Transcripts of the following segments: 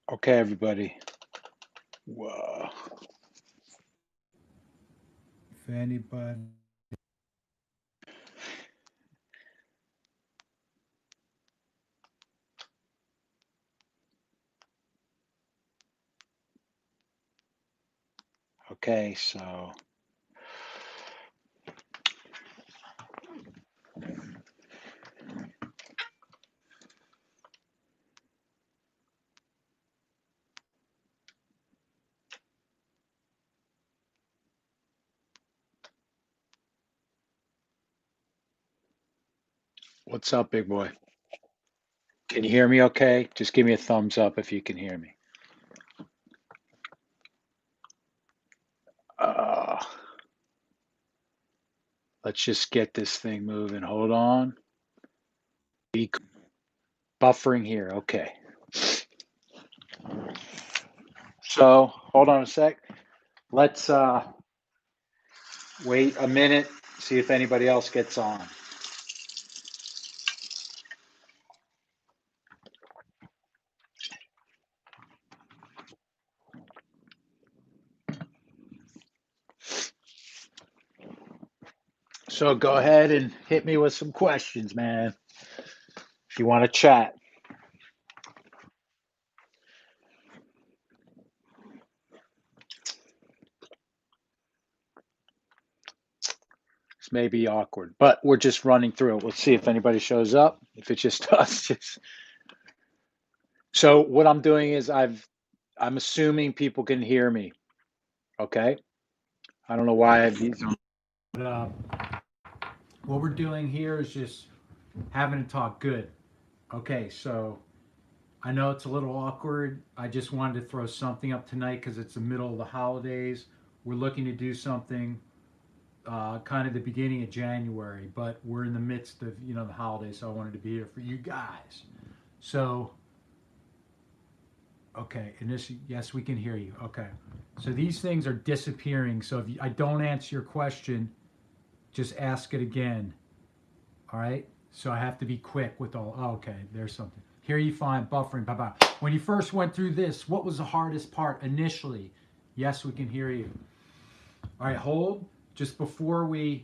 Okay, everybody. Whoa. If anybody, Okay, so what's up, big boy? Can you hear me okay? Just give me a thumbs up if you can hear me. Uh, let's just get this thing moving. Hold on. Be buffering here. Okay. So hold on a sec. Let's wait a minute, see if anybody else gets on. So go ahead and hit me with some questions, man, if you want to chat. This may be awkward, but we're just running through it. Let's see if anybody shows up. If it's just us, just so what I'm doing is I'm assuming people can hear me. Okay. I don't know why I have these on. uh, what we're doing here is just having a talk. Good. Okay, so I know it's a little awkward. I just wanted to throw something up tonight because it's the middle of the holidays. We're looking to do something kind of the beginning of January, but we're in the midst of the holidays, so I wanted to be here for you guys. So okay, and this, yes, we can hear you. Okay, so these things are disappearing. So if I don't answer your question, just ask it again. All right. So I have to be quick with all. Oh, okay, there's something. Hear you fine. Buffering. Bye bye. When you first went through this, what was the hardest part initially? Yes, we can hear you. All right, hold. Just before I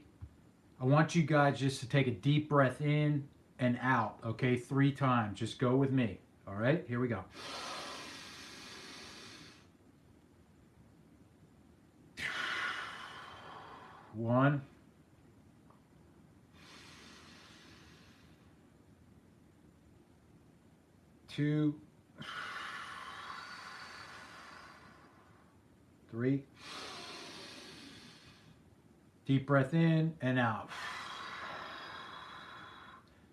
want you guys just to take a deep breath in and out. Okay, 3 times. Just go with me. All right, here we go. One, two, three. Deep breath in and out.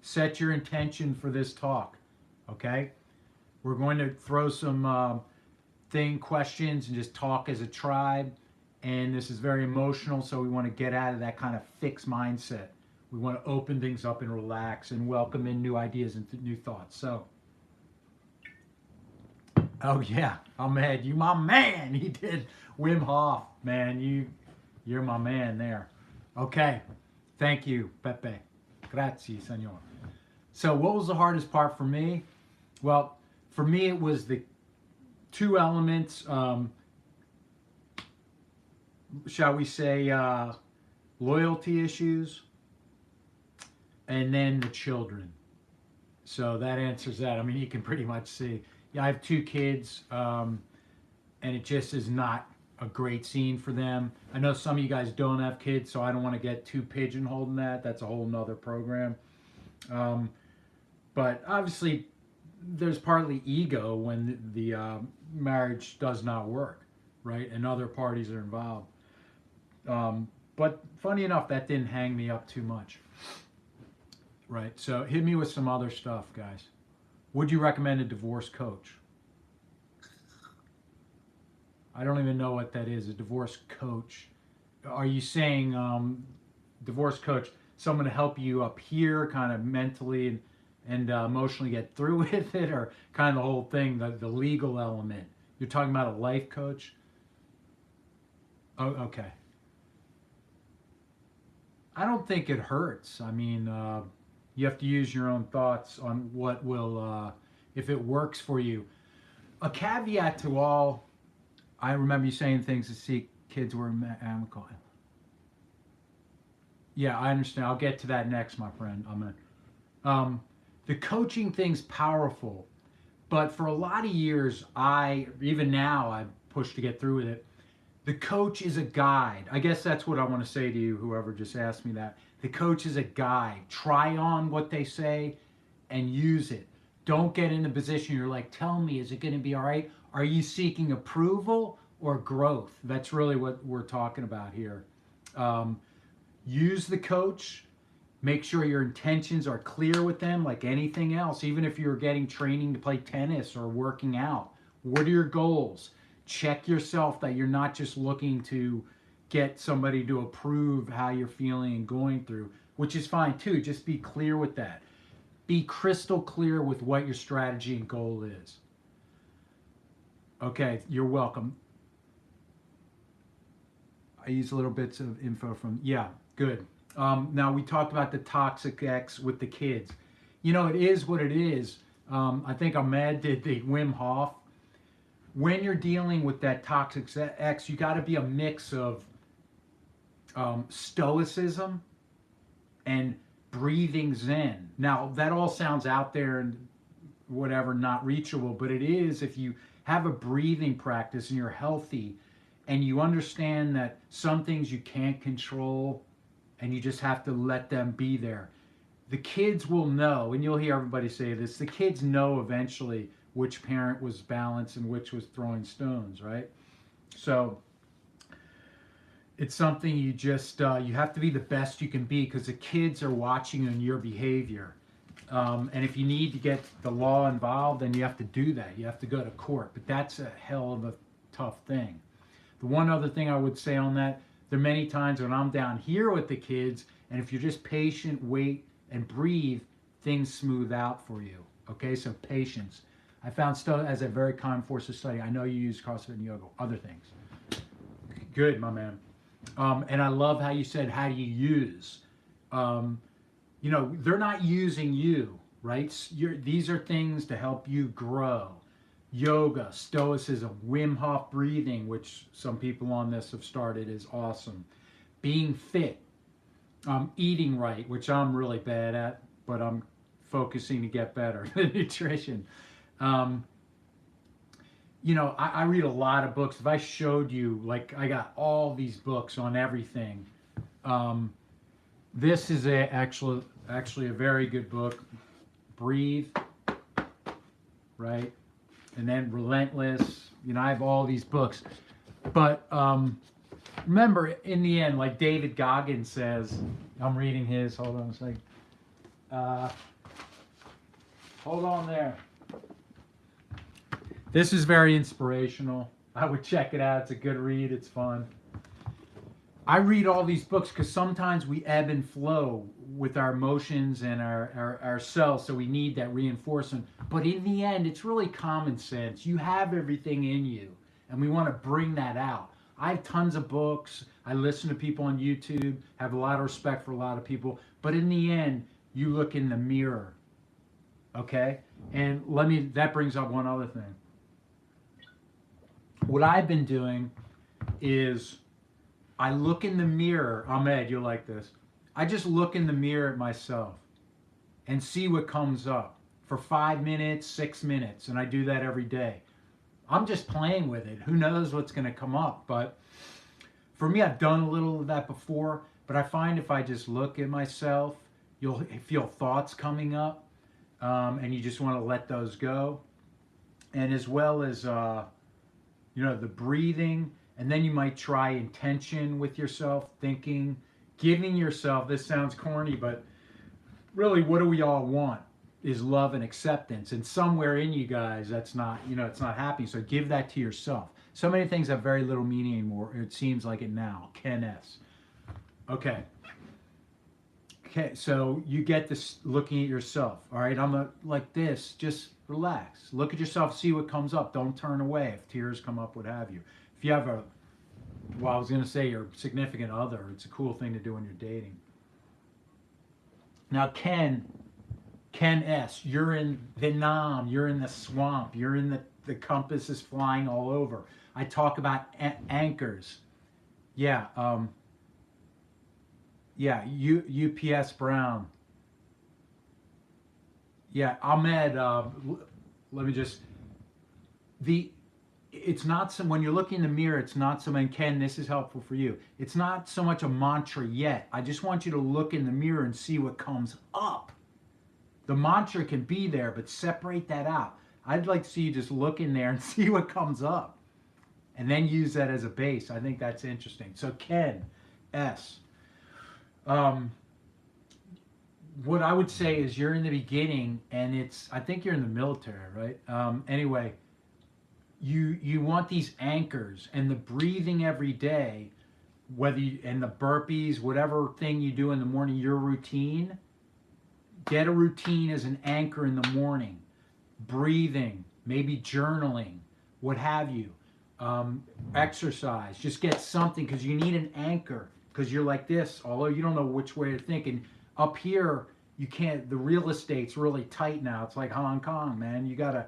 Set your intention for this talk. Okay, we're going to throw some questions and just talk as a tribe. And this is very emotional, so we want to get out of that kind of fixed mindset. We want to open things up and relax and welcome in new ideas and new thoughts. So, oh yeah, Ahmed, you my man. He did Wim Hof, man. You're my man there. Okay, thank you, Pepe. Grazie, senor. So, what was the hardest part for me? Well, for me, it was the two elements. Shall we say, loyalty issues, and then the children. So that answers that. I mean, you can pretty much see. Yeah, I have 2 kids, and it just is not a great scene for them. I know some of you guys don't have kids, so I don't want to get too pigeonholed in that. That's a whole nother program. Um, but obviously, there's partly ego when the marriage does not work, right? And other parties are involved. But funny enough, that didn't hang me up too much. Right. So hit me with some other stuff, guys. Would you recommend a divorce coach? I don't even know what that is. A divorce coach. Are you saying divorce coach, someone to help you up here, kind of mentally and emotionally get through with it, or kind of the whole thing, the legal element? You're talking about a life coach? Oh, okay. I don't think it hurts. I mean, you have to use your own thoughts on what will, if it works for you. A caveat to all, I remember you saying things to see kids were amicable. Yeah, I understand. I'll get to that next, my friend. The coaching thing's powerful, but for a lot of years, even now, I push to get through with it. The coach is a guide. I guess that's what I want to say to you, whoever just asked me that. The coach is a guide. Try on what they say and use it. Don't get in a position you're like, tell me, is it going to be all right? Are you seeking approval or growth? That's really what we're talking about here. Um, Use the coach. Make sure your intentions are clear with them, like anything else. Even if you're getting training to play tennis or working out, what are your goals? Check yourself that you're not just looking to get somebody to approve how you're feeling and going through, which is fine too. Just be clear with that. Be crystal clear with what your strategy and goal is. Okay, you're welcome. I use little bits of info from, yeah, good. Now we talked about the toxic X with the kids. You know, it is what it is. I think Ahmed did the Wim Hof. When you're dealing with that toxic X, you got to be a mix of stoicism and breathing Zen. Now that all sounds out there and whatever, not reachable, but it is if you have a breathing practice and you're healthy and you understand that some things you can't control and you just have to let them be there. The kids will know, and you'll hear everybody say this, the kids know eventually which parent was balanced and which was throwing stones, right? So it's something you just, you have to be the best you can be because the kids are watching on your behavior. And if you need to get the law involved, then you have to do that. You have to go to court. But that's a hell of a tough thing. The one other thing I would say on that, there are many times when I'm down here with the kids, and if you're just patient, wait, and breathe, things smooth out for you. Okay, so patience. I found Stoic as a very common force of study. I know you use CrossFit and yoga, other things. Good, my man. And I love how you said, how do you use? You know, they're not using you, right? These are things to help you grow. Yoga, stoicism, Wim Hof breathing, which some people on this have started, is awesome. Being fit, eating right, which I'm really bad at, but I'm focusing to get better. Nutrition. You know, I read a lot of books. If I showed you, like, I got all these books on everything. This is actually a very good book. Breathe, right? And then Relentless. You know, I have all these books. But remember, in the end, like David Goggins says, I'm reading his. Hold on a second. Hold on there. This is very inspirational. I would check it out. It's a good read. It's fun. I read all these books because sometimes we ebb and flow with our emotions and ourselves, so we need that reinforcement. But in the end, it's really common sense. You have everything in you, and we want to bring that out. I have tons of books. I listen to people on YouTube, have a lot of respect for a lot of people. But in the end, you look in the mirror, okay? And that brings up one other thing. What I've been doing is I look in the mirror. Ahmed, you'll like this. I just look in the mirror at myself and see what comes up for 5 minutes, 6 minutes, and I do that every day. I'm just playing with it. Who knows what's going to come up? But for me, I've done a little of that before, but I find if I just look at myself, you'll feel thoughts coming up, and you just want to let those go. And as well as, you know, the breathing, and then you might try intention with yourself, thinking, giving yourself, this sounds corny, but really what do we all want is love and acceptance. And somewhere in you guys, that's not, you know, it's not happening. So give that to yourself. So many things have very little meaning anymore. It seems like it now. Ken S. Okay. Okay, so you get this looking at yourself. All right, I'm like this. Just relax. Look at yourself. See what comes up. Don't turn away if tears come up. What have you? If you have I was going to say your significant other, it's a cool thing to do when you're dating. Now, Ken, Ken S., you're in Vietnam, you're in the swamp, you're in the compass is flying all over. I talk about anchors. Yeah, yeah, UPS Brown. Yeah, Ahmed, let me just, the, it's not some, when you're looking in the mirror, it's not so, and Ken, this is helpful for you. It's not so much a mantra yet. I just want you to look in the mirror and see what comes up. The mantra can be there, but separate that out. I'd like to see you just look in there and see what comes up and then use that as a base. I think that's interesting. So, Ken S. Um, what I would say is you're in the beginning, and it's, I think you're in the military, right? Anyway, you want these anchors and the breathing every day, whether you, and the burpees, whatever thing you do in the morning, your routine. Get a routine as an anchor in the morning, breathing, maybe journaling, what have you. Exercise. Just get something because you need an anchor because you're like this, although you don't know which way to think. And up here, you can't, the real estate's really tight now. It's like Hong Kong, man. You got to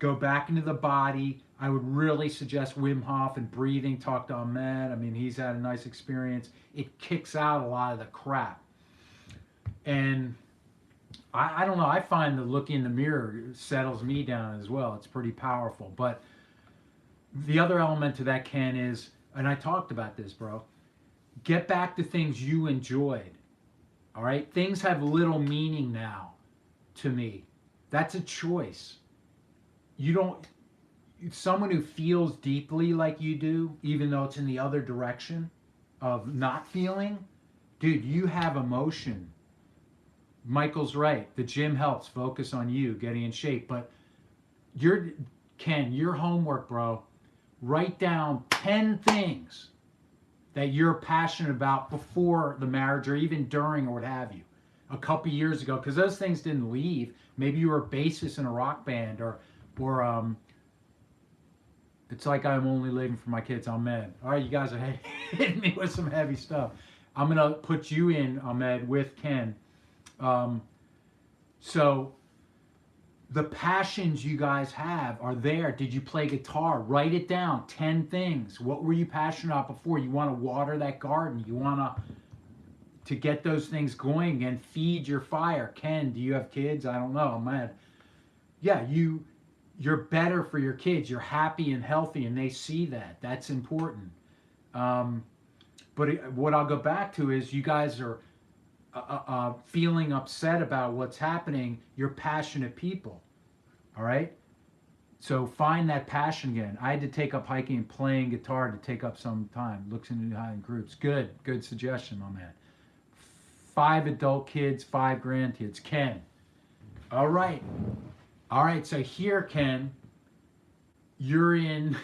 go back into the body. I would really suggest Wim Hof and breathing. Talk to Ahmed. I mean, he's had a nice experience. It kicks out a lot of the crap. And I don't know. I find that looking in the mirror settles me down as well. It's pretty powerful. But the other element to that, Ken, is, and I talked about this, bro, get back to things you enjoyed. All right? Things have little meaning now to me. That's a choice. You don't, someone who feels deeply like you do, even though it's in the other direction of not feeling, dude, you have emotion. Michael's right. The gym helps focus on you getting in shape. But you're, Ken, your homework, bro, write down 10 things that you're passionate about before the marriage or even during or what have you a couple years ago, because those things didn't leave. Maybe you were a bassist in a rock band, or it's like I'm only living for my kids. Ahmed. All right, you guys are hitting me with some heavy stuff. I'm going to put you in, Ahmed, with Ken. So the passions you guys have are there. Did you play guitar? Write it down. 10 things. What were you passionate about before? You want to water that garden. You want to get those things going and feed your fire. Ken, do you have kids? I don't know. I'm mad. Yeah, you're better for your kids. You're happy and healthy, and they see that. That's important. But what I'll go back to is you guys are feeling upset about what's happening. You're passionate people. All right? So find that passion again. I had to take up hiking and playing guitar to take up some time. Looks into high groups. Good suggestion, my man. 5 adult kids, 5 grandkids. Ken. All right. All right, so here, Ken, you're in,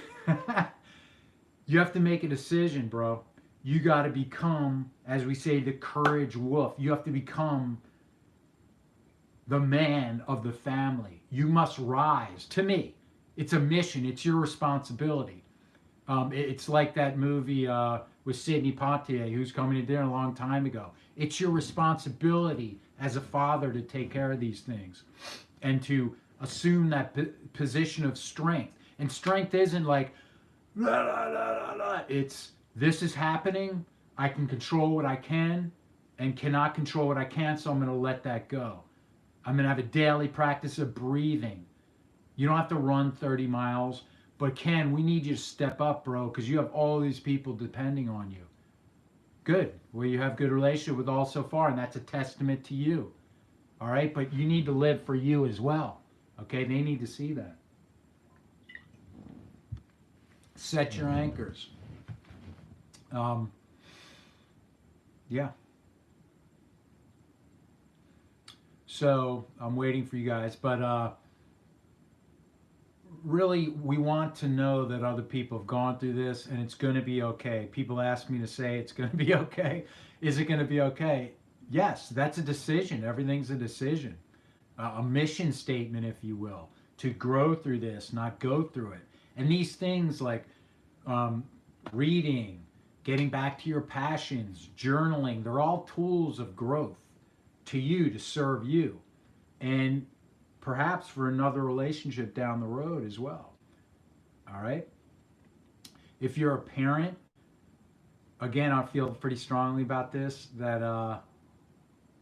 you have to make a decision, bro. You got to become, as we say, the courage wolf. You have to become the man of the family. You must rise. To me, it's a mission. It's your responsibility. It's like that movie with Sidney Poitier, who's coming in there a long time ago. It's your responsibility as a father to take care of these things and to assume that position of strength. And strength isn't like, la, la, la, la, la. It's, this is happening. I can control what I can and cannot control what I can't, so I'm going to let that go. I'm going to have a daily practice of breathing. You don't have to run 30 miles, but Ken, we need you to step up, bro, because you have all these people depending on you. Good. Well, you have good relationship with all so far, and that's a testament to you. All right, but you need to live for you as well. Okay, they need to see that. Set your anchors. Yeah. So I'm waiting for you guys, but really, we want to know that other people have gone through this, and it's going to be okay. People ask me to say it's going to be okay. Is it going to be okay? Yes, that's a decision. Everything's a decision. A mission statement, if you will, to grow through this, not go through it. And these things like reading, getting back to your passions, journaling, they're all tools of growth to you, to serve you. and perhaps for another relationship down the road as well. All right. If you're a parent, again, I feel pretty strongly about this that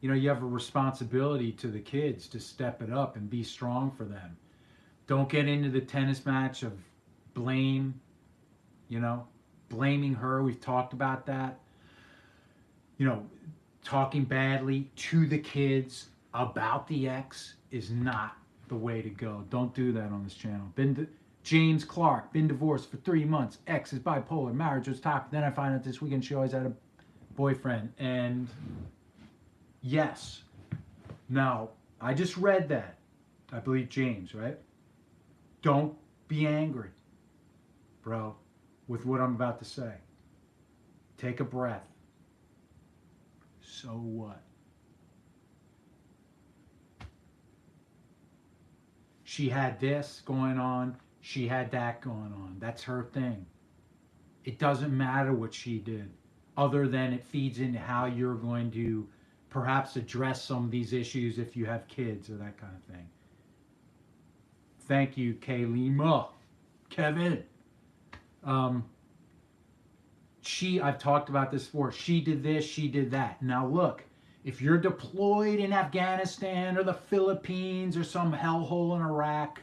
you have a responsibility to the kids to step it up and be strong for them. Don't get into the tennis match of blame, you know, blaming her. We've talked about that. Talking badly to the kids about the ex is not the way to go. Don't do that on this channel. James Clark, been divorced for 3 months. Ex is bipolar. Marriage was toxic. Then I find out this weekend she always had a boyfriend. And yes. Now, I just read that. I believe James, right? Don't be angry, bro, with what I'm about to say. Take a breath. So what? She had this going on. She had that going on. That's her thing. It doesn't matter what she did, other than it feeds into how you're going to perhaps address some of these issues if you have kids or that kind of thing. Thank you, Kaylima. Kevin. I've talked about this before. She did this, she did that. Now look, if you're deployed in Afghanistan or the Philippines or some hellhole in Iraq,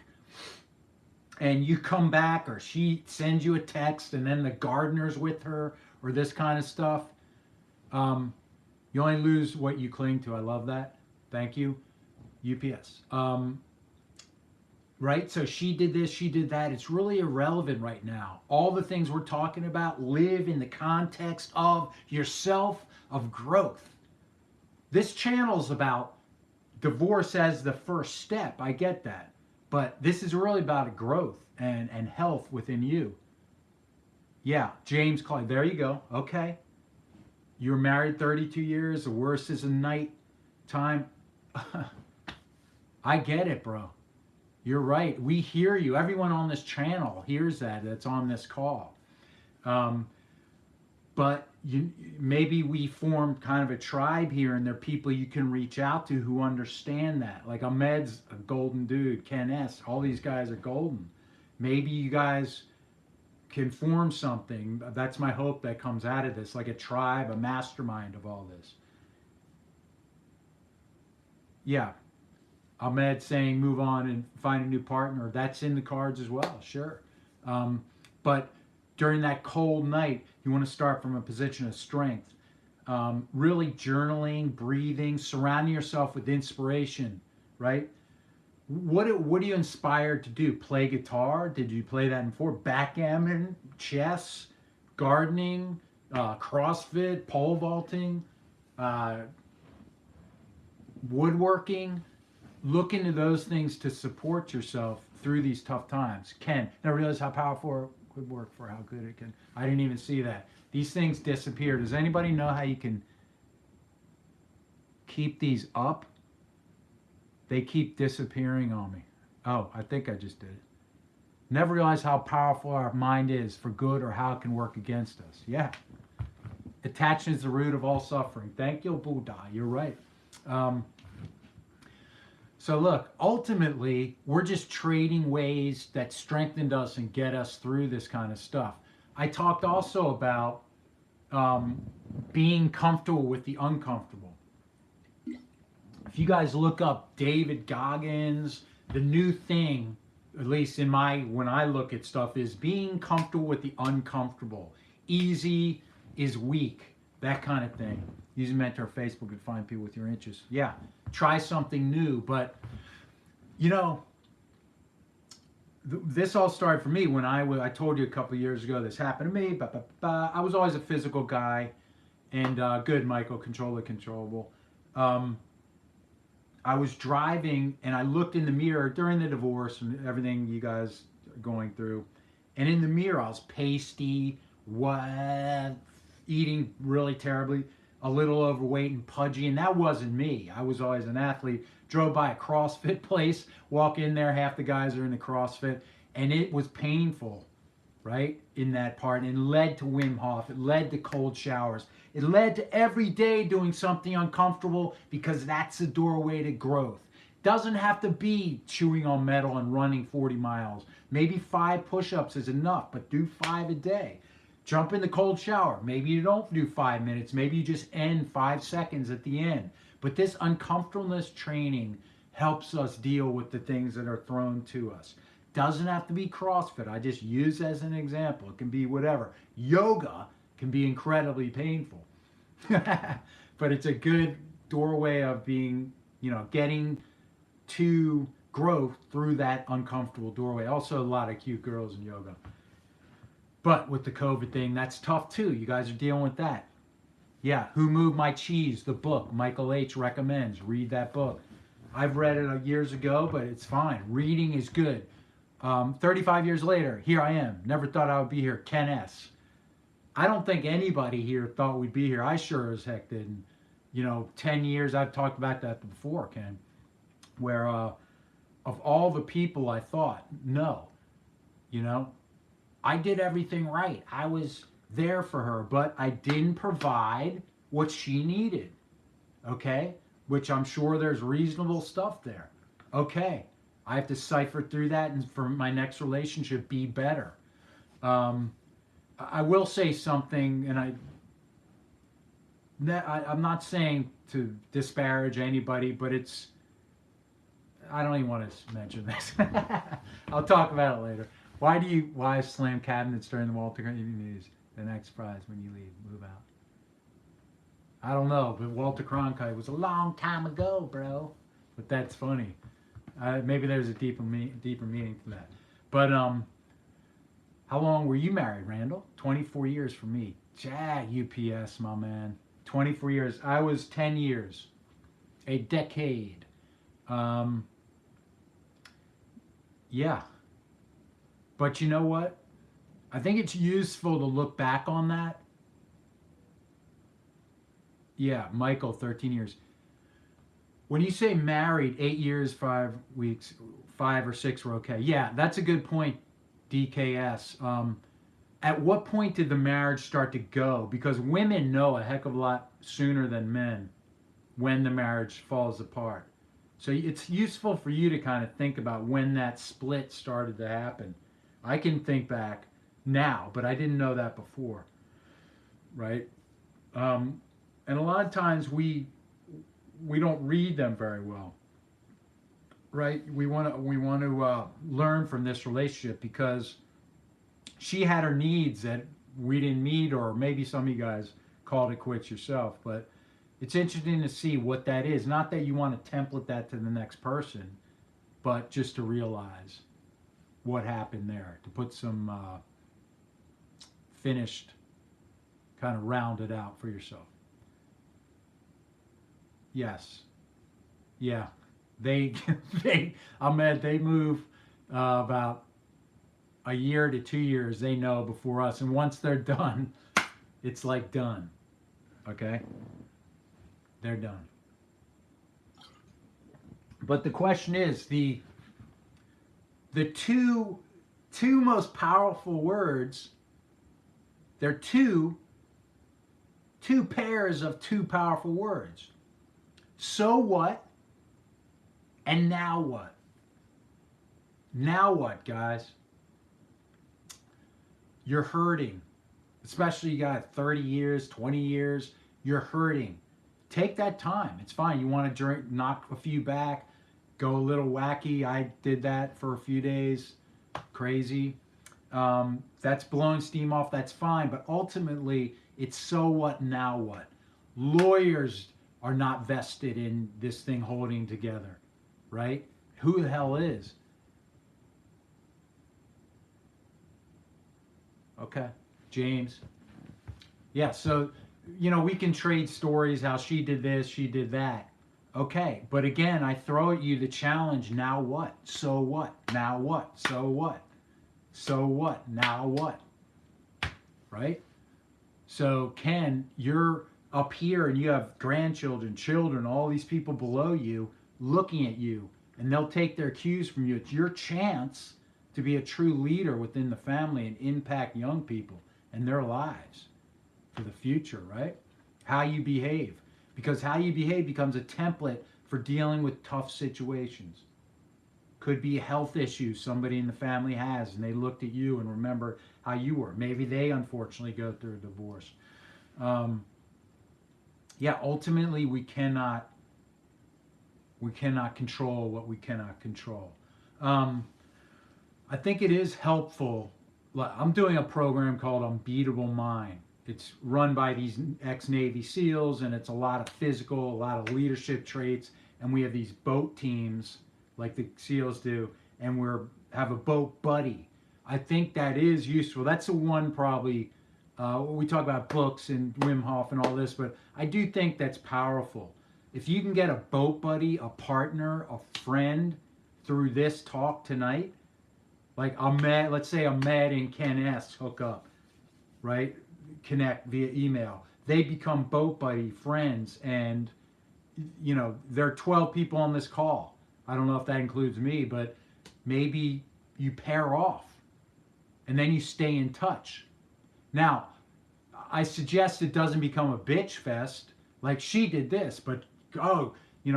and you come back, or she sends you a text and then the gardener's with her, or this kind of stuff, you only lose what you cling to. I love that. Thank you, UPS. Right? So she did this, she did that. It's really irrelevant right now. All the things we're talking about live in the context of yourself, of growth. This channel's about divorce as the first step. I get that. But this is really about growth and health within you. Yeah, James Clay. There you go. Okay. You were married 32 years. The worst is a night time. I get it, bro. You're right. We hear you. Everyone on this channel hears that's on this call. But maybe we formed kind of a tribe here, and there are people you can reach out to who understand that. Like Ahmed's a golden dude. Ken S. All these guys are golden. Maybe you guys can form something. That's my hope that comes out of this, like a tribe, a mastermind of all this. Yeah. Ahmed saying move on and find a new partner. That's in the cards as well, sure. But during that cold night, you want to start from a position of strength. Really journaling, breathing, surrounding yourself with inspiration, right? What are you inspired to do? Play guitar? Did you play that before? Backgammon, chess, gardening, CrossFit, pole vaulting, woodworking. Look into those things to support yourself through these tough times. Ken, I realize how powerful it could work for how good it can. I didn't even see that. These things disappear. Does anybody know how you can keep these up? They keep disappearing on me. Oh, I think I just did it. Never realize how powerful our mind is for good or how it can work against us. Yeah. Attachment is the root of all suffering. Thank you, Buddha. You're right. So look, ultimately, we're just trading ways that strengthened us and get us through this kind of stuff. I talked also about being comfortable with the uncomfortable. If you guys look up David Goggins, the new thing, at least in when I look at stuff, is being comfortable with the uncomfortable. Easy is weak, that kind of thing. Using Mentor Facebook to find people with your interests. Yeah, try something new. But, this all started for me when I told you a couple of years ago this happened to me. I was always a physical guy. And good, Michael, control the controllable. I was driving and I looked in the mirror during the divorce and everything you guys are going through. And in the mirror, I was pasty, eating really terribly, a little overweight and pudgy. And that wasn't me. I was always an athlete. Drove by a CrossFit place, walk in there, half the guys are in the CrossFit. And it was painful, right, in that part. And it led to Wim Hof. It led to cold showers. It led to every day doing something uncomfortable because that's the doorway to growth. Doesn't have to be chewing on metal and running 40 miles. Maybe 5 push-ups is enough, but do 5 a day. Jump in the cold shower. Maybe you don't do 5 minutes. Maybe you just end 5 seconds at the end. But this uncomfortableness training helps us deal with the things that are thrown to us. Doesn't have to be CrossFit. I just use as an example. It can be whatever. Yoga can be incredibly painful. But it's a good doorway of being, getting to growth through that uncomfortable doorway. Also, a lot of cute girls in yoga. But with the COVID thing, that's tough too. You guys are dealing with that. Yeah, Who Moved My Cheese, the book. Michael H. recommends. Read that book. I've read it years ago, but it's fine. Reading is good. 35 years later, here I am. Never thought I would be here. Ken S. I don't think anybody here thought we'd be here. I sure as heck didn't. 10 years, I've talked about that before, Ken, where of all the people I thought, no. I did everything right. I was there for her, but I didn't provide what she needed. Okay? Which I'm sure there's reasonable stuff there. Okay. I have to cipher through that and for my next relationship be better. I will say something, and I'm not saying to disparage anybody, but I don't even want to mention this. I'll talk about it later. Why slam cabinets during the Walter Cronkite news? The next prize when you move out. I don't know, but Walter Cronkite was a long time ago, bro. But that's funny. Maybe there's a deeper meaning to that. But how long were you married, Randall? 24 years for me. UPS, my man. 24 years. I was 10 years. A decade. Yeah. But you know what? I think it's useful to look back on that. Yeah, Michael, 13 years. When you say married, 8 years, 5 weeks, 5 or 6 were okay. Yeah, that's a good point, DKS. At what point did the marriage start to go? Because women know a heck of a lot sooner than men when the marriage falls apart. So it's useful for you to kind of think about when that split started to happen. I can think back now, but I didn't know that before, right? And a lot of times we don't read them very well, right? We want to learn from this relationship because she had her needs that we didn't meet, or maybe some of you guys called it quits yourself. But it's interesting to see what that is. Not that you want to template that to the next person, but just to realize what happened there, to put some finished, kind of rounded out for yourself. Yes. Yeah. They move about a year to 2 years, they know, before us. And once they're done, it's like done. Okay? They're done. But the question is, the two most powerful words, they're two pairs of two powerful words. So what? And now what? Now what, guys? You're hurting. Especially you got 30 years, 20 years. You're hurting. Take that time. It's fine. You want to drink, knock a few back, go a little wacky. I did that for a few days. Crazy. That's blowing steam off. That's fine. But ultimately, it's so what, now what? Lawyers are not vested in this thing holding together, right? Who the hell is? Okay, James. Yeah, so, we can trade stories, how she did this, she did that. Okay, but again, I throw at you the challenge, now what? So what? Now what? So what? So what? Now what? Right? So, Ken, you're up here and you have grandchildren, children, all these people below you looking at you, and they'll take their cues from you. It's your chance to be a true leader within the family and impact young people and their lives for the future, right? How you behave. Because how you behave becomes a template for dealing with tough situations. Could be a health issue somebody in the family has, and they looked at you and remember how you were. Maybe they unfortunately go through a divorce. Um, yeah, ultimately we cannot control what we cannot control. Um, I think it is helpful. I'm doing a program called Unbeatable Mind. It's run by these ex-Navy SEALs, and it's a lot of physical, a lot of leadership traits. And we have these boat teams, like the SEALs do, and have a boat buddy. I think that is useful. That's the one probably. We talk about books and Wim Hof and all this, but I do think that's powerful. If you can get a boat buddy, a partner, a friend through this talk tonight, like Ahmed, let's say Ahmed and Ken S hook up, right? Connect via email. They become boat buddy friends, and there are 12 people on this call. I don't know if that includes me, but maybe you pair off and then you stay in touch. Now, I suggest it doesn't become a bitch fest, like she did this, but oh,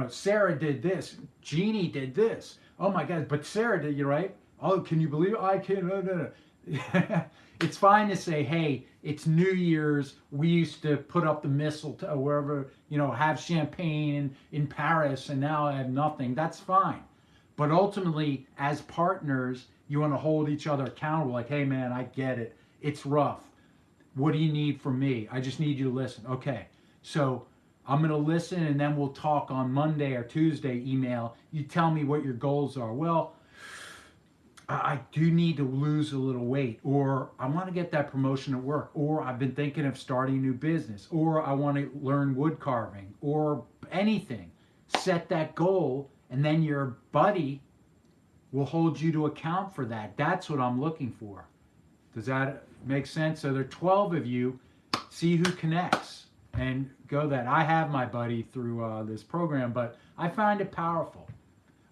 Sarah did this, Jeannie did this. Oh my God, but Sarah did, you right? Oh, can you believe it? I can't. No. It's fine to say, hey, it's New Year's. We used to put up the mistletoe wherever, have champagne in Paris, and now I have nothing. That's fine. But ultimately, as partners, you want to hold each other accountable. Like, hey, man, I get it. It's rough. What do you need from me? I just need you to listen. Okay. So I'm going to listen, and then we'll talk on Monday or Tuesday email. You tell me what your goals are. Well, I do need to lose a little weight, or I want to get that promotion at work, or I've been thinking of starting a new business, or I want to learn wood carving, or anything. Set that goal, and then your buddy will hold you to account for that. That's what I'm looking for. Does that make sense? So there are 12 of you. See who connects and go that. I have my buddy through this program, but I find it powerful.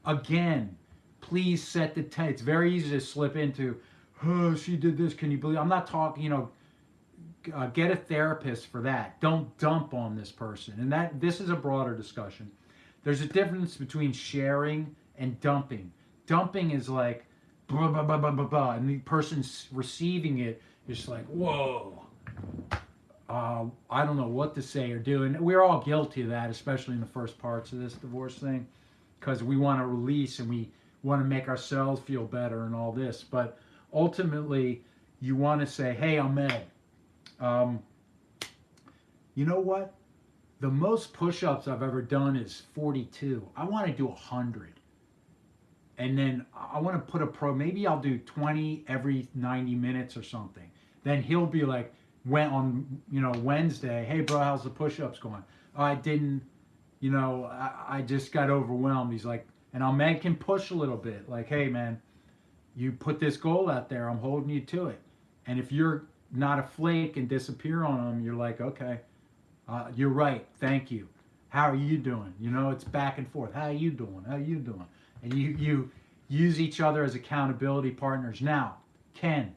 Again, please set the tone. It's very easy to slip into, oh, she did this. Can you believe? I'm not talking, get a therapist for that. Don't dump on this person. And this is a broader discussion. There's a difference between sharing and dumping. Dumping is like, blah, blah, blah, blah, blah, blah, and the person receiving it is like, whoa. I don't know what to say or do. And we're all guilty of that, especially in the first parts of this divorce thing, because we want to release and we want to make ourselves feel better and all this. But ultimately, you want to say, hey, Ahmed, you know what? The most push-ups I've ever done is 42. I want to do 100. And then I want to put maybe I'll do 20 every 90 minutes or something. Then he'll be like, went on, Wednesday, hey bro, how's the push-ups going? Oh, I didn't, I just got overwhelmed. He's like, and Ahmed can push a little bit. Like, hey man, you put this goal out there, I'm holding you to it. And if you're not a flake and disappear on them, you're like, okay, you're right, thank you. How are you doing? It's back and forth. How are you doing? How are you doing? And you use each other as accountability partners. Now, Ken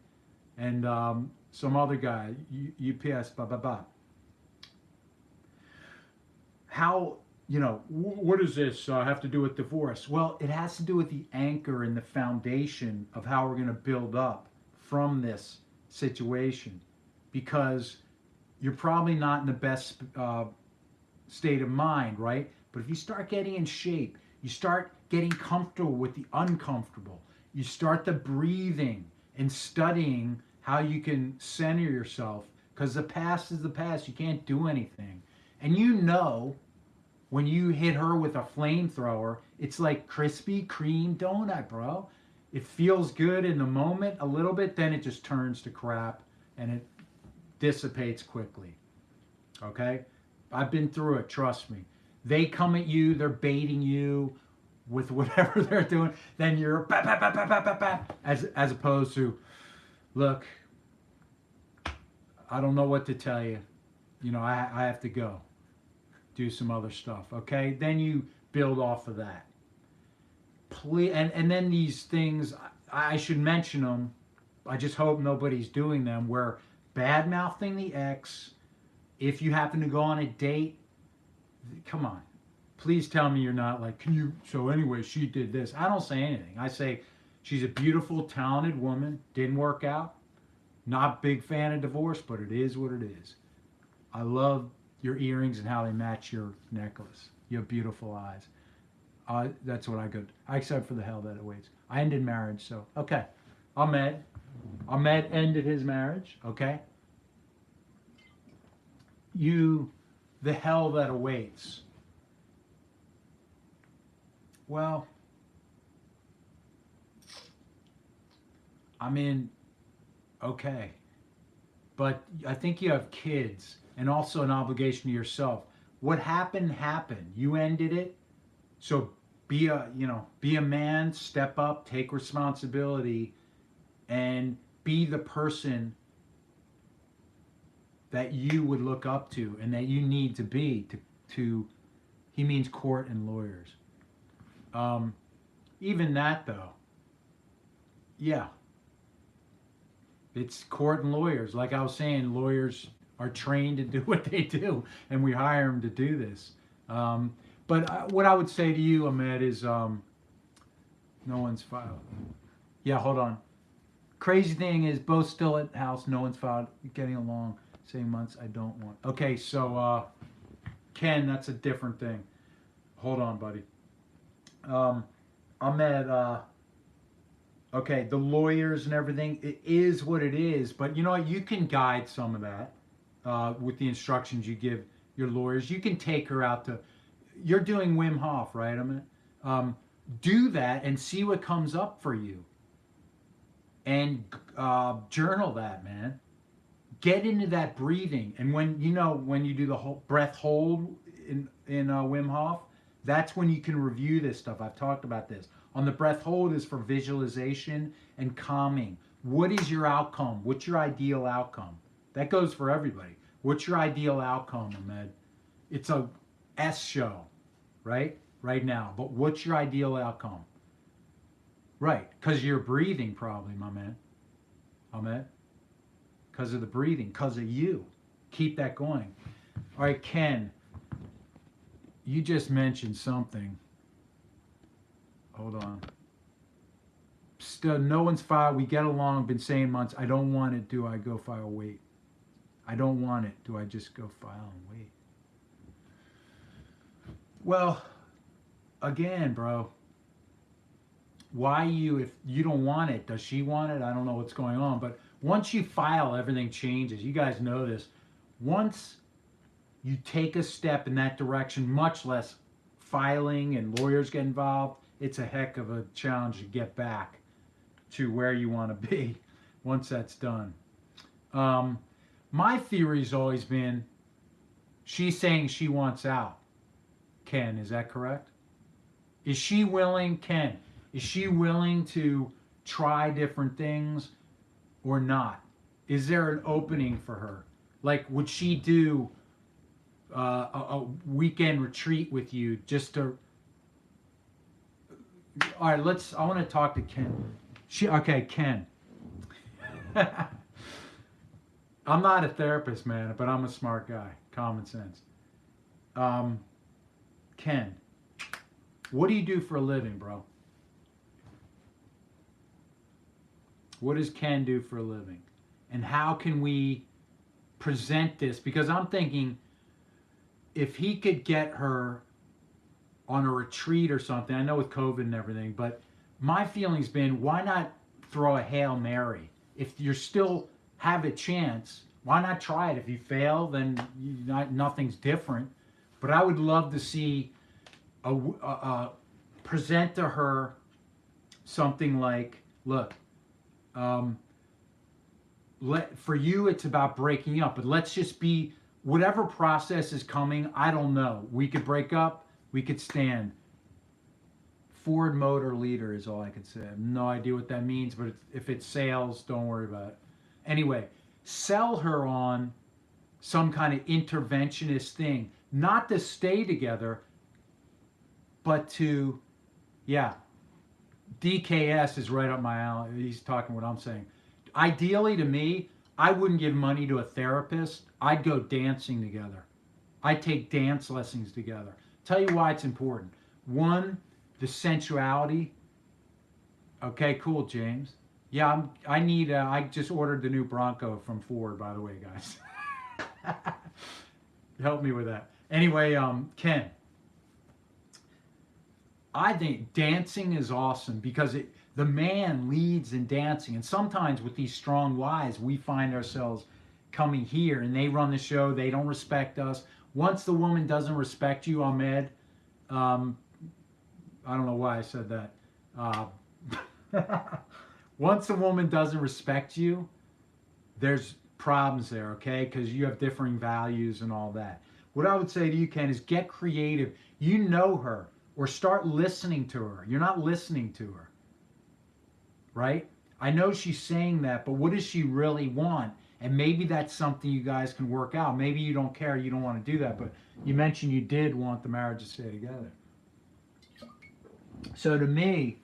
and some other guy, UPS, blah, blah, blah. How, what does this have to do with divorce? Well, it has to do with the anchor and the foundation of how we're going to build up from this situation, because you're probably not in the best state of mind, right? But if you start getting in shape, you start getting comfortable with the uncomfortable, you start the breathing and studying how you can center yourself, because the past is the past. You can't do anything. And when you hit her with a flamethrower, it's like Krispy Kreme donut, bro. It feels good in the moment a little bit, then it just turns to crap and it dissipates quickly. Okay? I've been through it, trust me. They come at you, they're baiting you with whatever they're doing, then you're bah, bah, bah, bah, bah, bah, bah, as opposed to, look, I don't know what to tell you. I have to go do some other stuff. Okay? Then you build off of that. Please, and then these things, I should mention them. I just hope nobody's doing them, where bad mouthing the ex, if you happen to go on a date, come on. please tell me you're not like, can you, so anyway, she did this. I don't say anything. I say, she's a beautiful, talented woman, didn't work out. Not big fan of divorce, but it is what it is. I love your earrings and how they match your necklace. You have beautiful eyes. That's what I go. I accept for the hell that it waits. I ended marriage, so okay. Ahmed ended his marriage. Okay. You, the hell that awaits. Well, I mean, okay, but I think you have kids and also an obligation to yourself. What happened happened. You ended it. So be a man, step up, take responsibility, and be the person that you would look up to and that you need to be to he means court and lawyers. Um, Even that though, yeah, it's court and lawyers. Like I was saying, lawyers are trained to do what they do, and we hire them to do this. Um, but what I would say to you, Ahmed, is no one's filed. Yeah, hold on. Crazy thing is, both still at the house. No one's filed. Getting along. Same months. I don't want. Okay, so Ken, that's a different thing. Hold on, buddy. Ahmed, okay, the lawyers and everything, it is what it is. But you know what? You can guide some of that with the instructions you give your lawyers. You can take her out to. You're doing Wim Hof, right, Ahmed? Do that and see what comes up for you, and journal that, man. Get into that breathing, and when you do the whole breath hold in Wim Hof, that's when you can review this stuff. I've talked about this. On the breath hold is for visualization and calming. What is your outcome? What's your ideal outcome? That goes for everybody. What's your ideal outcome, Ahmed? It's a S show, right? Right now. But what's your ideal outcome? Right. Because you're breathing, probably, my man. Ahmed. Because of the breathing. Because of you. Keep that going. All right, Ken. You just mentioned something. Hold on. Still, no one's filed. We get along. Been saying months. I don't want it. Do I go file? Wait. I don't want it. Do I just go file and wait? Well, again, bro. Why if you don't want it? Does she want it? I don't know what's going on. But once you file, everything changes. You guys know this. Once you take a step in that direction, much less filing and lawyers get involved, it's a heck of a challenge to get back to where you want to be once that's done. My theory's always been she's saying she wants out. Ken, is that correct? Is she willing, Ken, is she willing to try different things or not? Is there an opening for her? Like, would she do a weekend retreat with you just to? All right, I want to talk to Ken. Okay, Ken. I'm not a therapist, man, but I'm a smart guy. Common sense. Ken, what do you do for a living, bro? What does Ken do for a living? And how can we present this? Because I'm thinking if he could get her on a retreat or something, I know with COVID and everything, but my feeling's been, why not throw a Hail Mary? If you still have a chance, why not try it? If you fail, then nothing's different. But I would love to see present to her something like, look, for you it's about breaking up, but let's just be, whatever process is coming, I don't know. We could break up, we could stand. Ford Motor Leader is all I could say. I have no idea what that means, but if it's sales, don't worry about it. Anyway, sell her on some kind of interventionist thing, not to stay together, but to, yeah, DKS is right up my alley. He's talking what I'm saying. Ideally, to me, I wouldn't give money to a therapist. I'd go dancing together. I'd take dance lessons together. Tell you why it's important. One, the sensuality. Okay, cool, James. Yeah, I need. I just ordered the new Bronco from Ford, by the way, guys. Help me with that. Anyway, Ken, I think dancing is awesome because the man leads in dancing, and sometimes with these strong wives, we find ourselves coming here, and they run the show. They don't respect us. Once the woman doesn't respect you, Ahmed, um, I don't know why I said that. Once a woman doesn't respect you, there's problems there, okay? Because you have differing values and all that. What I would say to you, Ken, is get creative. You know her, or start listening to her. You're not listening to her, right? I know she's saying that, but what does she really want? And maybe that's something you guys can work out. Maybe you don't care, you don't want to do that, but you mentioned you did want the marriage to stay together. So to me,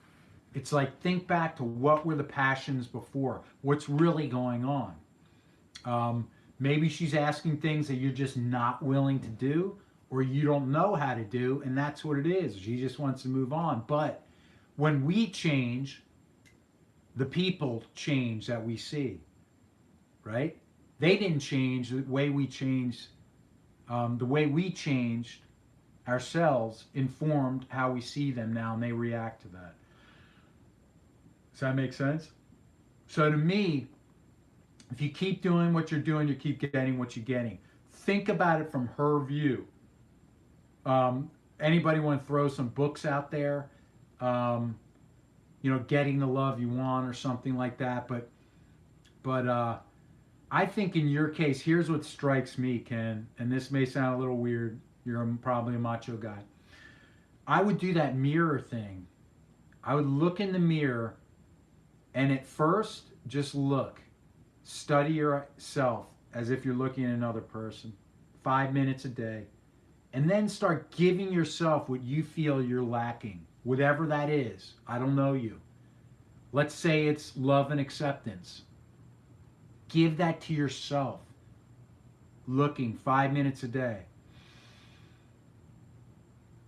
it's like think back to what were the passions before. What's really going on? Maybe she's asking things that you're just not willing to do, or you don't know how to do, and that's what it is. She just wants to move on. But when we change, the people change that we see, right? They didn't change the way we changed. The way we changed ourselves informed how we see them now, and they react to that. Does that make sense? So to me, if you keep doing what you're doing, you keep getting what you're getting. Think about it from her view. Anybody want to throw some books out there? Getting the love you want or something like that. But I think in your case, here's what strikes me, Ken, and this may sound a little weird. You're probably a macho guy. I would do that mirror thing. I would look in the mirror, and at first, just look. Study yourself as if you're looking at another person. 5 minutes a day. And then start giving yourself what you feel you're lacking. Whatever that is. I don't know you. Let's say it's love and acceptance. Give that to yourself. Looking 5 minutes a day.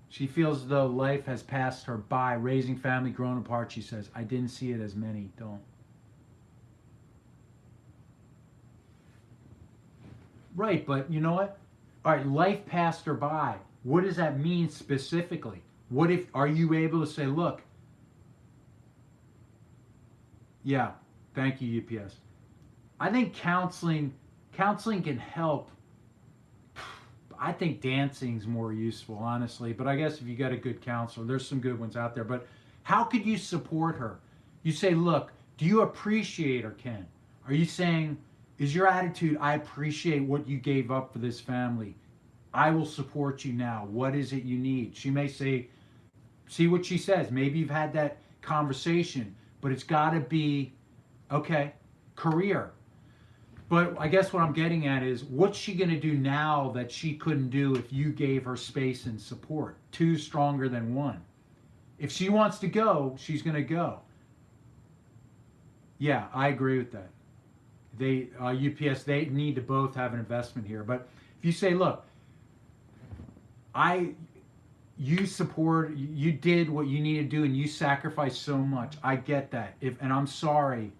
She feels as though life has passed her by. Raising family, grown apart, she says. I didn't see it as many don't. Right, but you know what? All right, life passed her by. What does that mean specifically? What if, are you able to say, look, yeah, thank you, UPS. I think counseling can help. I think dancing's more useful, honestly, but I guess if you got a good counselor, there's some good ones out there. But how could you support her? You say, look, do you appreciate her, Ken? Are you saying, is your attitude, I appreciate what you gave up for this family. I will support you now. What is it you need? She may say, see what she says. Maybe you've had that conversation, but it's got to be, okay, career. But I guess what I'm getting at is, what's she going to do now that she couldn't do if you gave her space and support? Two stronger than one. If she wants to go, she's going to go. Yeah, I agree with that. They UPS, they need to both have an investment here. But if you say, look, you support, you did what you needed to do, and you sacrificed so much. I get that. And I'm sorry.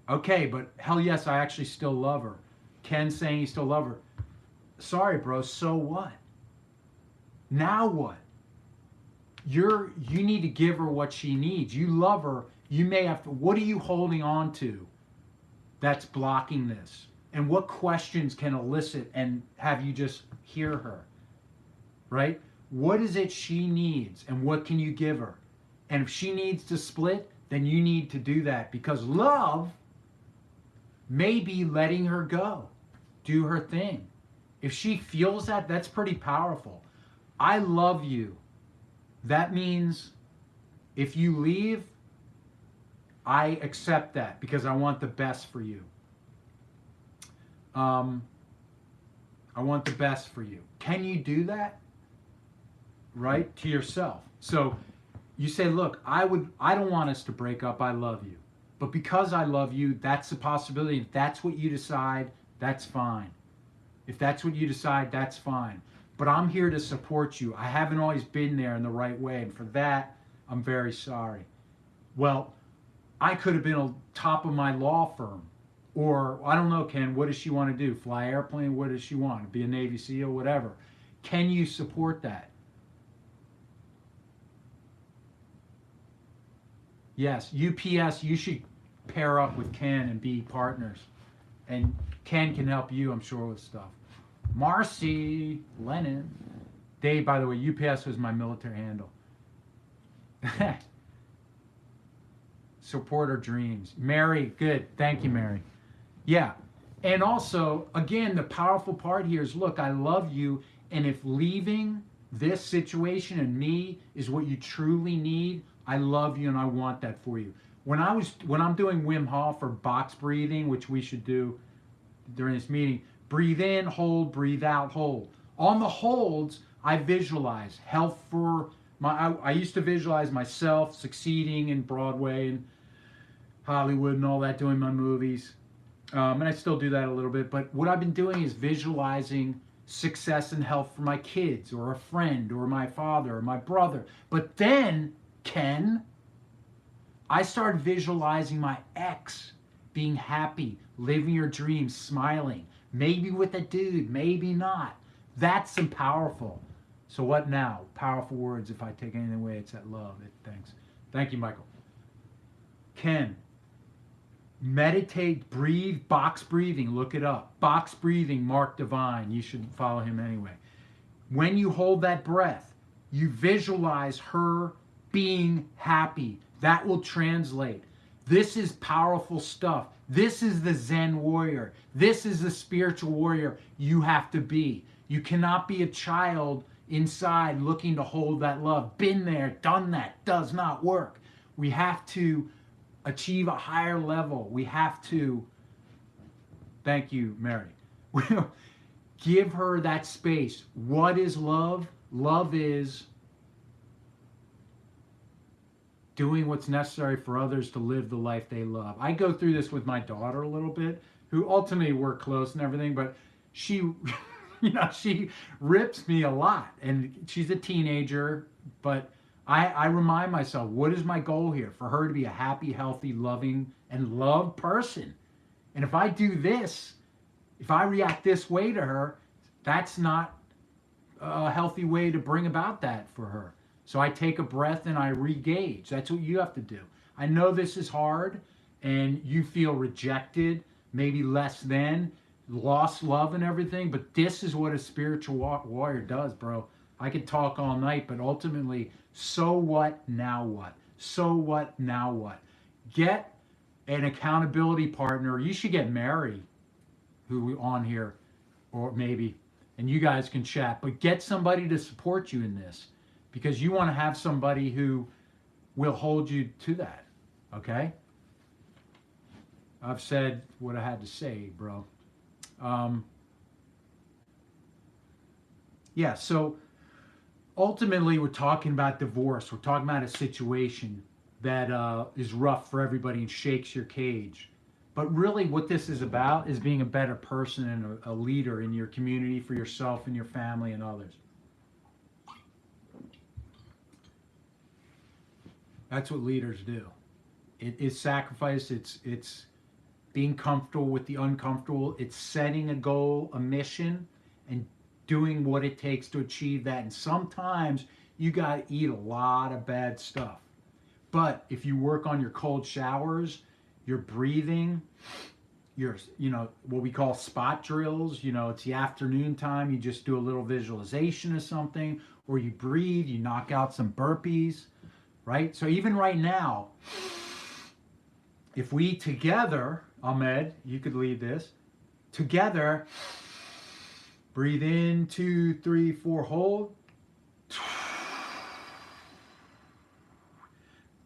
Okay, but hell yes, I actually still love her. Ken's saying he still love her. Sorry, bro. So what? Now what? You need to give her what she needs. You love her. You may have to. What are you holding on to that's blocking this? And what questions can elicit and have you just hear her? Right? What is it she needs, and what can you give her? And if she needs to split, then you need to do that, because love may be letting her go, do her thing. If she feels that, that's pretty powerful. I love you. That means if you leave, I accept that because I want the best for you. I want the best for you. Can you do that? Right? To yourself. So you say, look, I don't want us to break up. I love you. But because I love you, that's a possibility. If that's what you decide, that's fine. If that's what you decide, that's fine. but I'm here to support you. I haven't always been there in the right way, and for that, I'm very sorry. Well, I could have been on top of my law firm. Or, I don't know, Ken, what does she want to do? Fly airplane? What does she want? Be a Navy SEAL? Whatever. Can you support that? Yes, UPS, you should pair up with Ken and be partners. And Ken can help you, I'm sure, with stuff. Marcy Lennon. Dave, by the way, UPS was my military handle. Support our dreams. Mary, good. Thank you, Mary. Yeah. And also, again, the powerful part here is, look, I love you. And if leaving this situation and me is what you truly need, I love you and I want that for you. When I'm doing Wim Hof or box breathing, which we should do during this meeting, breathe in, hold, breathe out, hold. On the holds, I visualize health for I used to visualize myself succeeding in Broadway and Hollywood and all that, doing my movies. And I still do that a little bit. But what I've been doing is visualizing success and health for my kids or a friend or my father or my brother. But then, Ken, I started visualizing my ex being happy, living your dreams, smiling, maybe with a dude, maybe not. That's some powerful. So what now? Powerful words. If I take anything away, it's that love. Thanks. Thank you, Michael. Ken, meditate, breathe, box breathing. Look it up. Box breathing, Mark Divine. You should follow him anyway. When you hold that breath, you visualize her being happy. That will translate. This is powerful stuff. This is the Zen warrior. This is the spiritual warrior you have to be. You cannot be a child inside looking to hold that love. Been there, done that. Does not work. We have to achieve a higher level. We have to, thank you, Mary. Give her that space. What is love? Love is doing what's necessary for others to live the life they love. I go through this with my daughter a little bit, who ultimately we're close and everything, but she, she rips me a lot. And she's a teenager, but I remind myself, what is my goal here? For her to be a happy, healthy, loving, and loved person. And if I do this, if I react this way to her, that's not a healthy way to bring about that for her. So I take a breath and I re-gauge. That's what you have to do. I know this is hard and you feel rejected, maybe less than, lost love and everything, but this is what a spiritual warrior does, bro. I could talk all night, but ultimately, so what, now what? So what, now what? Get an accountability partner. You should get Mary, who on here, or maybe, and you guys can chat, but get somebody to support you in this, because you want to have somebody who will hold you to that, okay? I've said what I had to say, bro. Yeah, so ultimately we're talking about divorce. We're talking about a situation that is rough for everybody and shakes your cage. But really what this is about is being a better person and a leader in your community, for yourself and your family and others. That's what leaders do. It is sacrifice. It's being comfortable with the uncomfortable. It's setting a goal, a mission, and doing what it takes to achieve that. And sometimes you got to eat a lot of bad stuff. But if you work on your cold showers, your breathing, your, what we call spot drills, it's the afternoon time, you just do a little visualization of something, or you breathe, you knock out some burpees, right? So even right now, if we together, Ahmed, you could lead this, together, breathe in, 2, 3, 4, hold.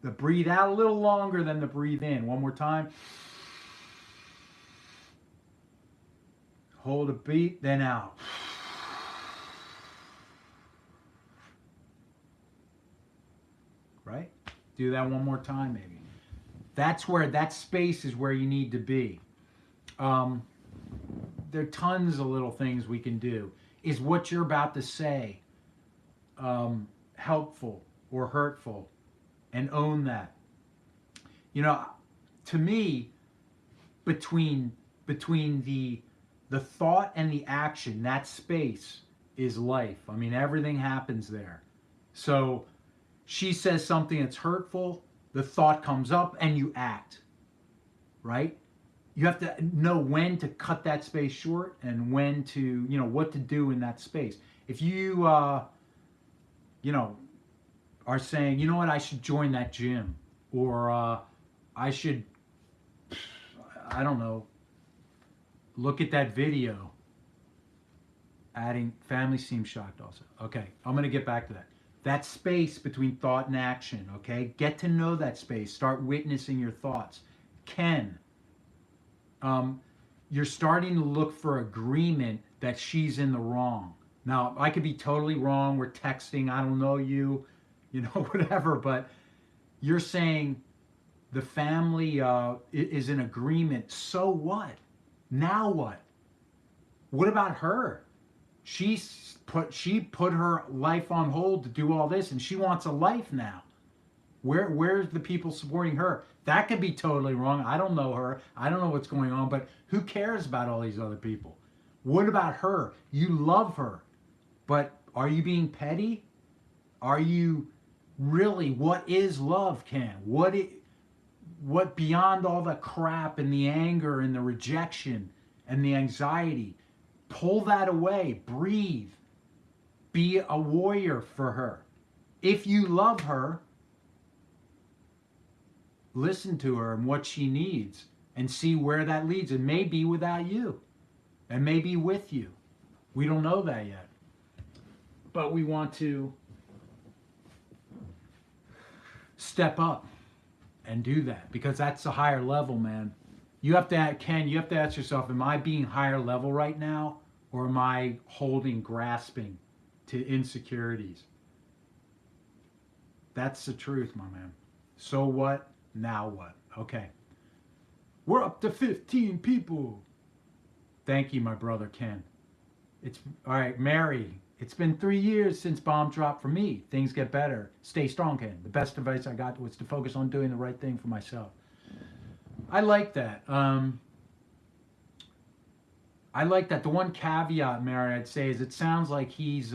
The breathe out a little longer than the breathe in. One more time. Hold a beat, then out. Right? Do that one more time, maybe. That's where, that space is where you need to be. There are tons of little things we can do. is what you're about to say helpful or hurtful, and own that. You know, to me, between the thought and the action, that space is life. I mean, everything happens there. So she says something that's hurtful, the thought comes up, and you act, right? You have to know when to cut that space short and when to, what to do in that space. If you, are saying, you know what, I should join that gym, or I should, I don't know, look at that video. Adding family seems shocked also. Okay, I'm going to get back to that. That space between thought and action, okay? Get to know that space. Start witnessing your thoughts. Ken, you're starting to look for agreement that she's in the wrong. Now, I could be totally wrong. We're texting. I don't know you, whatever. But you're saying the family is in agreement. So what? Now what? What about her? She put her life on hold to do all this, and she wants a life now. Where's the people supporting her? That could be totally wrong. I don't know her. I don't know what's going on, but who cares about all these other people? What about her? You love her, but are you being petty? Are you really? What is love, Ken? What beyond all the crap and the anger and the rejection and the anxiety? Pull that away. Breathe. Be a warrior for her. If you love her, listen to her and what she needs and see where that leads. It may be without you. It may be with you. We don't know that yet. But we want to step up and do that, because that's a higher level, man. You have to, Ken, you have to ask yourself, am I being higher level right now, or am I grasping to insecurities? That's the truth, my man. So what? Now what? Okay. We're up to 15 people. Thank you, my brother Ken. It's all right, Mary. It's been 3 years since bomb dropped for me. Things get better. Stay strong, Ken. The best advice I got was to focus on doing the right thing for myself. I like that. I like that. The one caveat, Mary, I'd say is it sounds like he's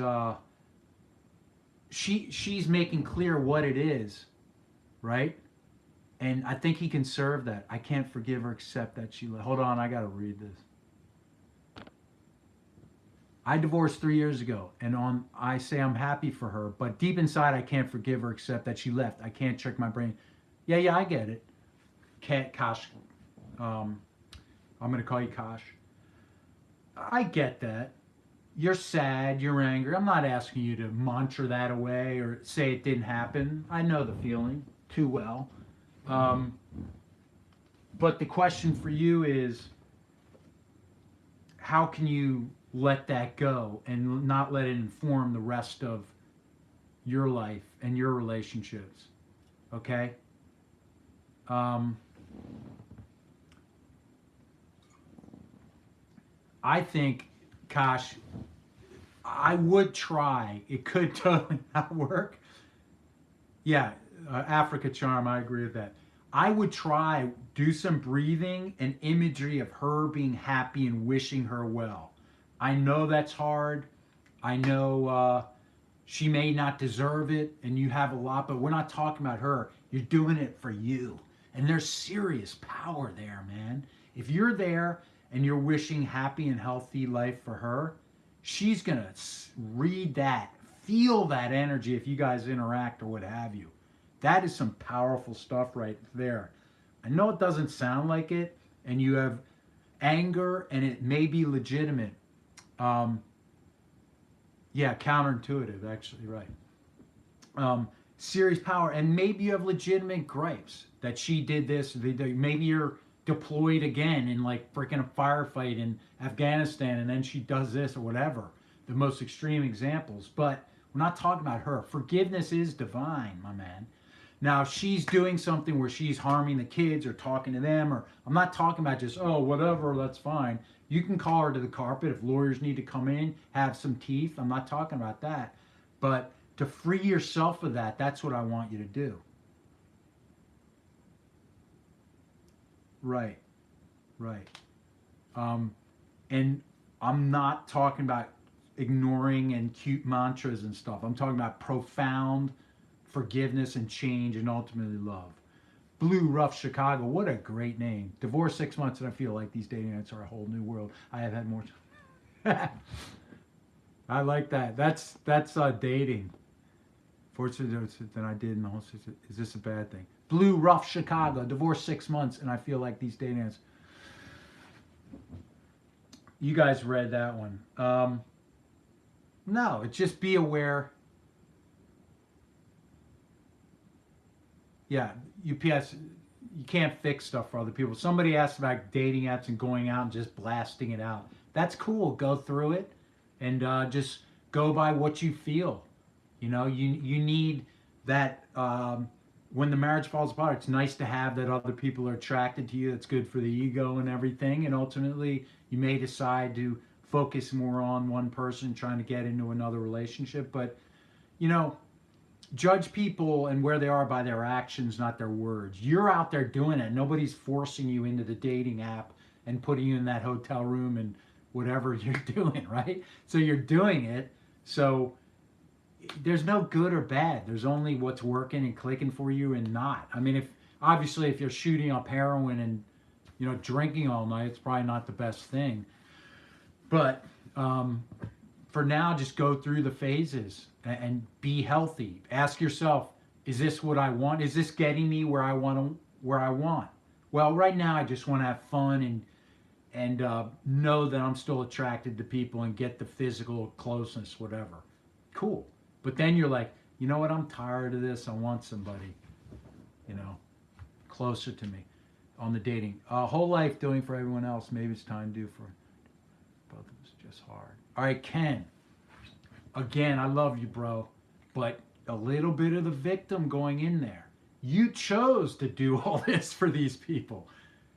she's making clear what it is, right? And I think he can serve that. I can't forgive or accept that she left. Hold on, I gotta read this. I divorced 3 years ago, and I say I'm happy for her, but deep inside I can't forgive or accept that she left. I can't trick my brain. Yeah, I get it. Kosh, I'm gonna call you Kosh. I get that. You're sad, you're angry. I'm not asking you to mantra that away or say it didn't happen. I know the feeling too well. But the question for you is, how can you let that go and not let it inform the rest of your life and your relationships? Okay? I think, Kosh, I would try. It could totally not work. Yeah, Africa Charm, I agree with that. I would try, do some breathing and imagery of her being happy and wishing her well. I know that's hard. I know she may not deserve it and you have a lot, but we're not talking about her. You're doing it for you. And there's serious power there, man. If you're there and you're wishing happy and healthy life for her, she's going to read that, feel that energy if you guys interact or what have you. That is some powerful stuff right there. I know it doesn't sound like it, and you have anger, and it may be legitimate. Yeah, counterintuitive, actually, right. Serious power, and maybe you have legitimate gripes that she did this. Maybe you're deployed again in like freaking a firefight in Afghanistan, and then she does this or whatever. The most extreme examples, but we're not talking about her. Forgiveness is divine, my man. Now, if she's doing something where she's harming the kids or talking to them, or I'm not talking about just, oh, whatever, that's fine. You can call her to the carpet if lawyers need to come in, have some teeth. I'm not talking about that. But to free yourself of that, that's what I want you to do. Right, right. And I'm not talking about ignoring and cute mantras and stuff. I'm talking about profound forgiveness and change and ultimately love. Blue Rough Chicago, what a great name. Divorced 6 months and I feel like these dating apps are a whole new world. I have had more. I like that. That's dating. Fortunately than I did in the whole system. Is this a bad thing? Blue Rough Chicago, divorced 6 months and I feel like these dating apps. You guys read that one. No, it's just be aware. Yeah, UPS, you can't fix stuff for other people. Somebody asked about dating apps and going out and just blasting it out. That's cool. Go through it and just go by what you feel. You know, you need that when the marriage falls apart. It's nice to have that other people are attracted to you. That's good for the ego and everything. And ultimately, you may decide to focus more on one person trying to get into another relationship. But you know, judge people and where they are by their actions, not their words. You're out there doing it. Nobody's forcing you into the dating app and putting you in that hotel room and whatever you're doing, right? So you're doing it. So there's no good or bad. There's only what's working and clicking for you and not. I mean, if obviously if you're shooting up heroin and drinking all night, it's probably not the best thing. But for now, just go through the phases and be healthy. Ask yourself, is this what I want? Is this getting me where I want? Well, right now I just want to have fun and know that I'm still attracted to people and get the physical closeness, whatever. Cool. But then you're like, you know what? I'm tired of this. I want somebody, closer to me on the dating. Whole life doing for everyone else. Maybe it's time to do for both of us. Just hard. All right, Ken. Again, I love you, bro, but a little bit of the victim going in there. You chose to do all this for these people,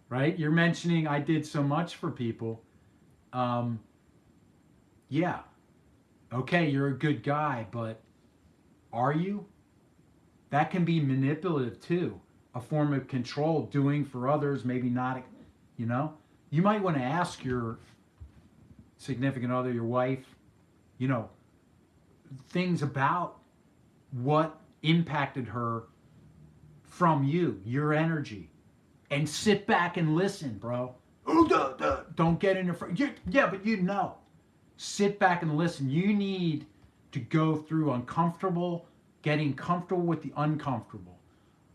right? You're mentioning I did so much for people. Yeah. Okay, you're a good guy, but are you? That can be manipulative too. A form of control, doing for others, maybe not, You might want to ask your significant other, your wife, things about what impacted her from you, your energy, and sit back and listen, bro. Don't get in your front. Yeah, but sit back and listen. You need to go through getting comfortable with the uncomfortable.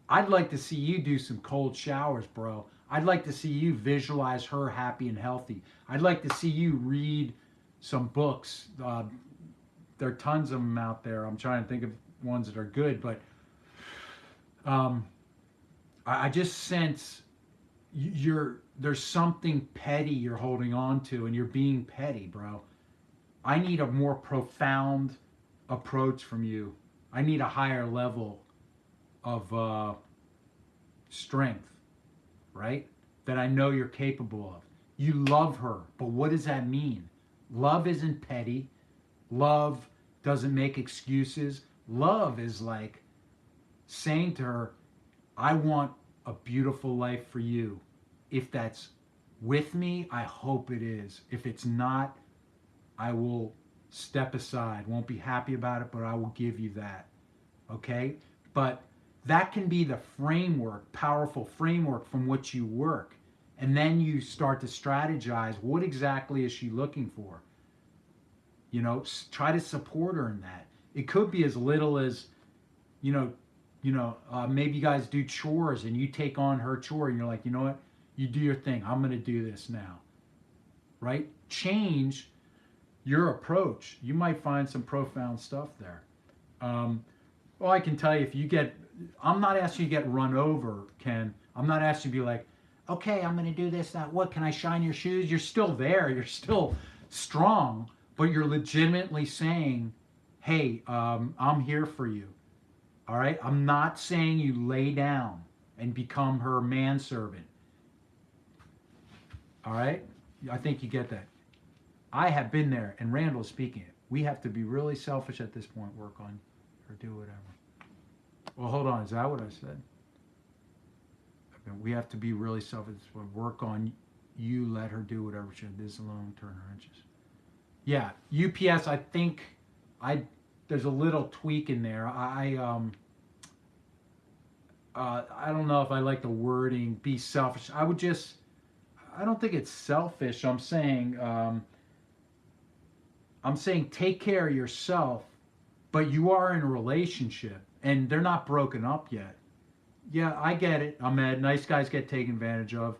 I'd like to see you do some cold showers, bro. I'd like to see you visualize her happy and healthy. I'd like to see you read some books. There are tons of them out there. I'm trying to think of ones that are good, but I just sense there's something petty you're holding on to, and you're being petty, bro. I need a more profound approach from you. I need a higher level of strength, right? That I know you're capable of. You love her, but what does that mean? Love isn't petty. Love doesn't make excuses. Love is like saying to her, I want a beautiful life for you. If that's with me, I hope it is. If it's not, I will step aside. Won't be happy about it, but I will give you that. Okay? But that can be the framework, powerful framework from which you work. And then you start to strategize. What exactly is she looking for? Try to support her in that. It could be as little as, maybe you guys do chores and you take on her chore and you're like, you know what? You do your thing. I'm going to do this now. Right? Change your approach. You might find some profound stuff there. Well, I can tell you I'm not asking you to get run over, Ken. I'm not asking you to be like, okay, I'm going to do this, that. What, can I shine your shoes? You're still there. You're still strong, but you're legitimately saying, hey, I'm here for you. All right. I'm not saying you lay down and become her manservant. All right. I think you get that. I have been there, and Randall is speaking it. We have to be really selfish at this point, work on or do whatever. Well, hold on. Is that what I said? We have to be really selfish. Work on you. Let her do whatever she does alone. Turn her inches. Yeah, UPS. I think there's a little tweak in there. I don't know if I like the wording. Be selfish. I would just. I don't think it's selfish. I'm saying take care of yourself, but you are in a relationship and they're not broken up yet. Yeah, I get it, Ahmed. Nice guys get taken advantage of.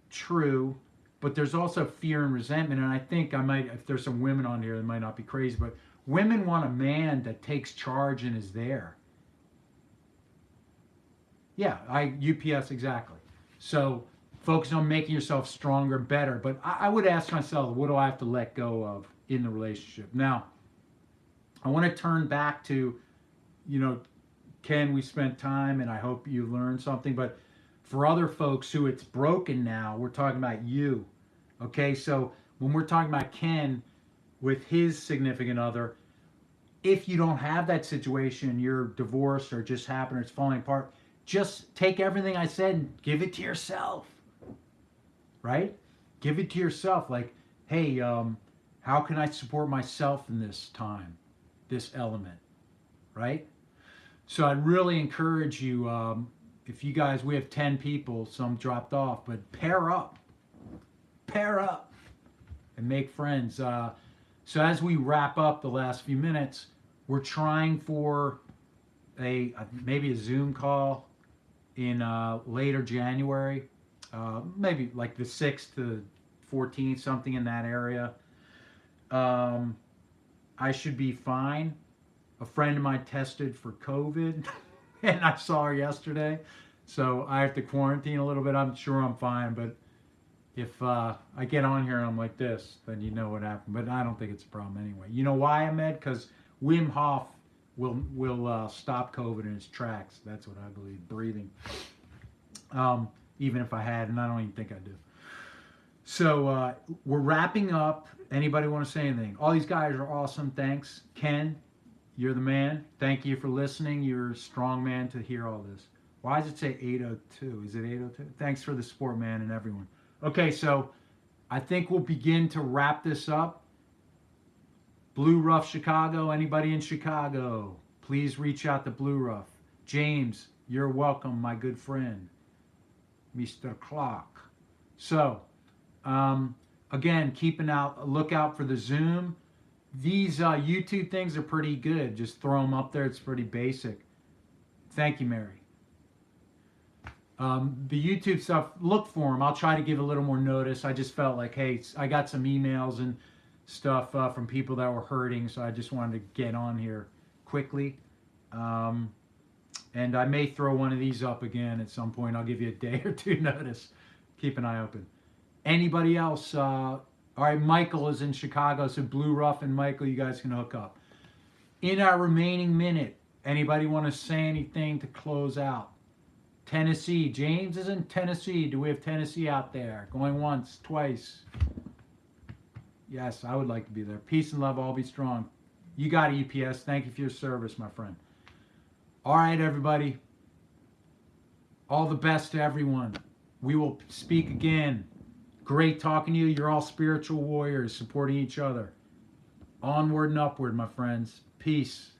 True, but there's also fear and resentment. And I think I might, if there's some women on here that might not be crazy, but women want a man that takes charge and is there. Yeah, UPS exactly. So focus on making yourself stronger, better. But I would ask myself, what do I have to let go of in the relationship? Now, I want to turn back to, Ken, we spent time and I hope you learned something. But for other folks who it's broken now, we're talking about you. Okay, so when we're talking about Ken with his significant other, if you don't have that situation, you're divorced or just happened or it's falling apart, just take everything I said and give it to yourself. Right? Give it to yourself. Like, hey, how can I support myself in this time, this element? Right? So I'd really encourage you, if you guys, we have 10 people, some dropped off, but pair up and make friends. So as we wrap up the last few minutes, we're trying for maybe a Zoom call in later January, maybe like the 6th to 14th, something in that area. I should be fine. A friend of mine tested for COVID and I saw her yesterday. So I have to quarantine a little bit. I'm sure I'm fine, but if I get on here and I'm like this, then you know what happened. But I don't think it's a problem anyway. You know why, Ahmed? Because Wim Hof will stop COVID in its tracks. That's what I believe. Breathing. Even if I had, and I don't even think I do. So we're wrapping up. Anybody want to say anything? All these guys are awesome. Thanks. Ken, you're the man. Thank you for listening. You're a strong man to hear all this. Why does it say 802? Is it 802? Thanks for the support, man, and everyone. Okay, so I think we'll begin to wrap this up. Blue Ruff Chicago, anybody in Chicago, please reach out to Blue Ruff. James, you're welcome, my good friend. Mr. Clark. So, again, look out for the Zoom. These YouTube things are pretty good. Just throw them up there. It's pretty basic. Thank you, Mary. The YouTube stuff, look for them. I'll try to give a little more notice. I just felt like, hey, I got some emails and stuff from people that were hurting, so I just wanted to get on here quickly. And I may throw one of these up again at some point. I'll give you a day or two notice. Keep an eye open. Anybody else? All right, Michael is in Chicago, so Blue Ruff and Michael, you guys can hook up. In our remaining minute, anybody want to say anything to close out? Tennessee. James is in Tennessee. Do we have Tennessee out there? Going once, twice. Yes, I would like to be there. Peace and love, all be strong. You got it, UPS. Thank you for your service, my friend. All right, everybody. All the best to everyone. We will speak again. Great talking to you. You're all spiritual warriors supporting each other. Onward and upward, my friends. Peace.